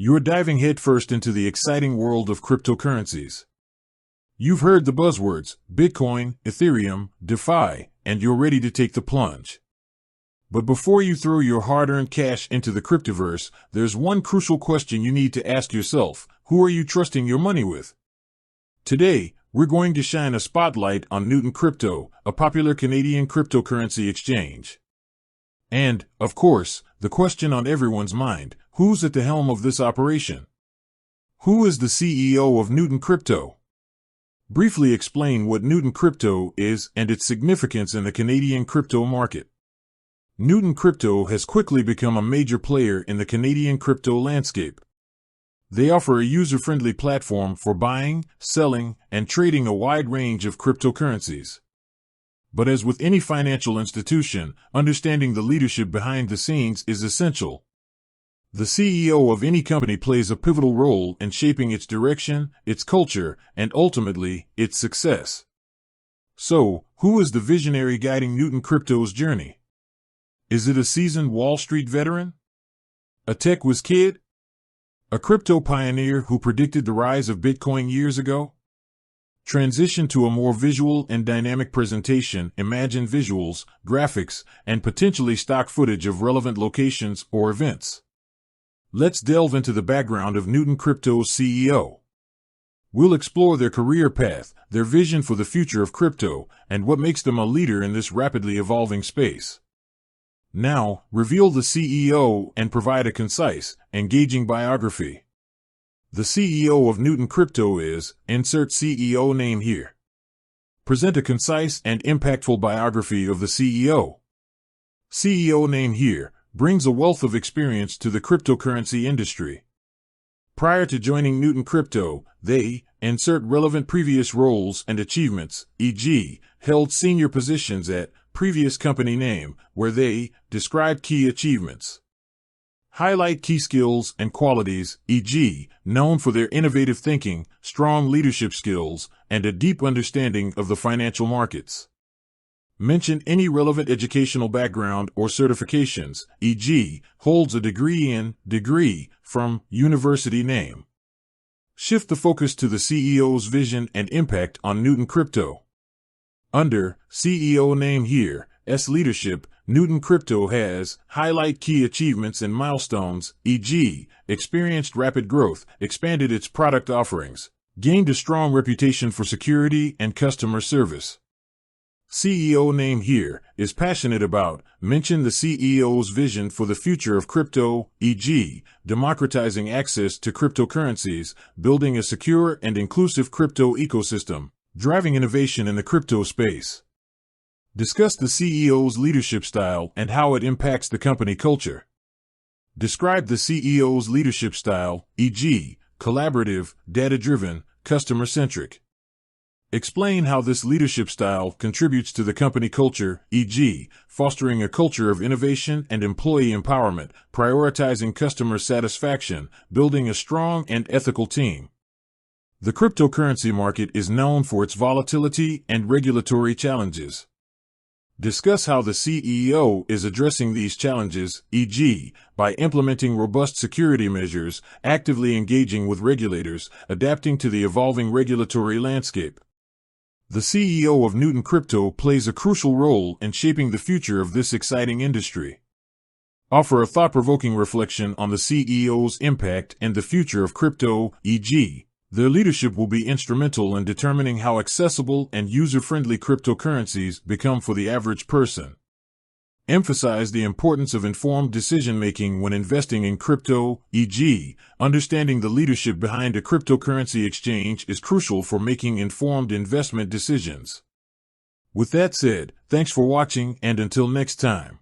You're diving headfirst into the exciting world of cryptocurrencies. You've heard the buzzwords Bitcoin, Ethereum, DeFi, and you're ready to take the plunge. But before you throw your hard-earned cash into the cryptoverse, there's one crucial question you need to ask yourself. Who are you trusting your money with? Today, we're going to shine a spotlight on Newton Crypto, a popular Canadian cryptocurrency exchange. And, of course, the question on everyone's mind, who's at the helm of this operation? Who is the CEO of Newton Crypto? Briefly explain what Newton Crypto is and its significance in the Canadian crypto market. Newton Crypto has quickly become a major player in the Canadian crypto landscape. They offer a user-friendly platform for buying, selling, and trading a wide range of cryptocurrencies. But as with any financial institution, understanding the leadership behind the scenes is essential. The CEO of any company plays a pivotal role in shaping its direction, its culture, and ultimately, its success. So, who is the visionary guiding Newton Crypto's journey? Is it a seasoned Wall Street veteran? A tech whiz kid? A crypto pioneer who predicted the rise of Bitcoin years ago? Transition to a more visual and dynamic presentation. Imagine visuals, graphics, and potentially stock footage of relevant locations or events. Let's delve into the background of Newton Crypto's CEO. We'll explore their career path, their vision for the future of crypto, and what makes them a leader in this rapidly evolving space. Now, reveal the CEO and provide a concise, engaging biography. The CEO of Newton Crypto is, insert CEO name here. Present a concise and impactful biography of the CEO. CEO name here brings a wealth of experience to the cryptocurrency industry. Prior to joining Newton Crypto, they insert relevant previous roles and achievements, e.g., held senior positions at previous company name, where they describe key achievements. Highlight key skills and qualities, e.g., known for their innovative thinking, strong leadership skills, and a deep understanding of the financial markets. Mention any relevant educational background or certifications, e.g., holds a degree from university name. Shift the focus to the CEO's vision and impact on Newton Crypto. Under CEO name here, S leadership, Newton Crypto has highlight key achievements and milestones, e.g., experienced rapid growth, expanded its product offerings, gained a strong reputation for security and customer service. CEO name here is passionate about, mention the CEO's vision for the future of crypto, e.g., democratizing access to cryptocurrencies, building a secure and inclusive crypto ecosystem, driving innovation in the crypto space. Discuss the CEO's leadership style and how it impacts the company culture. Describe the CEO's leadership style, e.g., collaborative, data-driven, customer-centric. Explain how this leadership style contributes to the company culture, e.g., fostering a culture of innovation and employee empowerment, prioritizing customer satisfaction, building a strong and ethical team. The cryptocurrency market is known for its volatility and regulatory challenges. Discuss how the CEO is addressing these challenges, e.g., by implementing robust security measures, actively engaging with regulators, adapting to the evolving regulatory landscape. The CEO of Newton Crypto plays a crucial role in shaping the future of this exciting industry. Offer a thought-provoking reflection on the CEO's impact and the future of crypto, e.g., their leadership will be instrumental in determining how accessible and user-friendly cryptocurrencies become for the average person. Emphasize the importance of informed decision-making when investing in crypto, e.g., understanding the leadership behind a cryptocurrency exchange is crucial for making informed investment decisions. With that said, thanks for watching and until next time.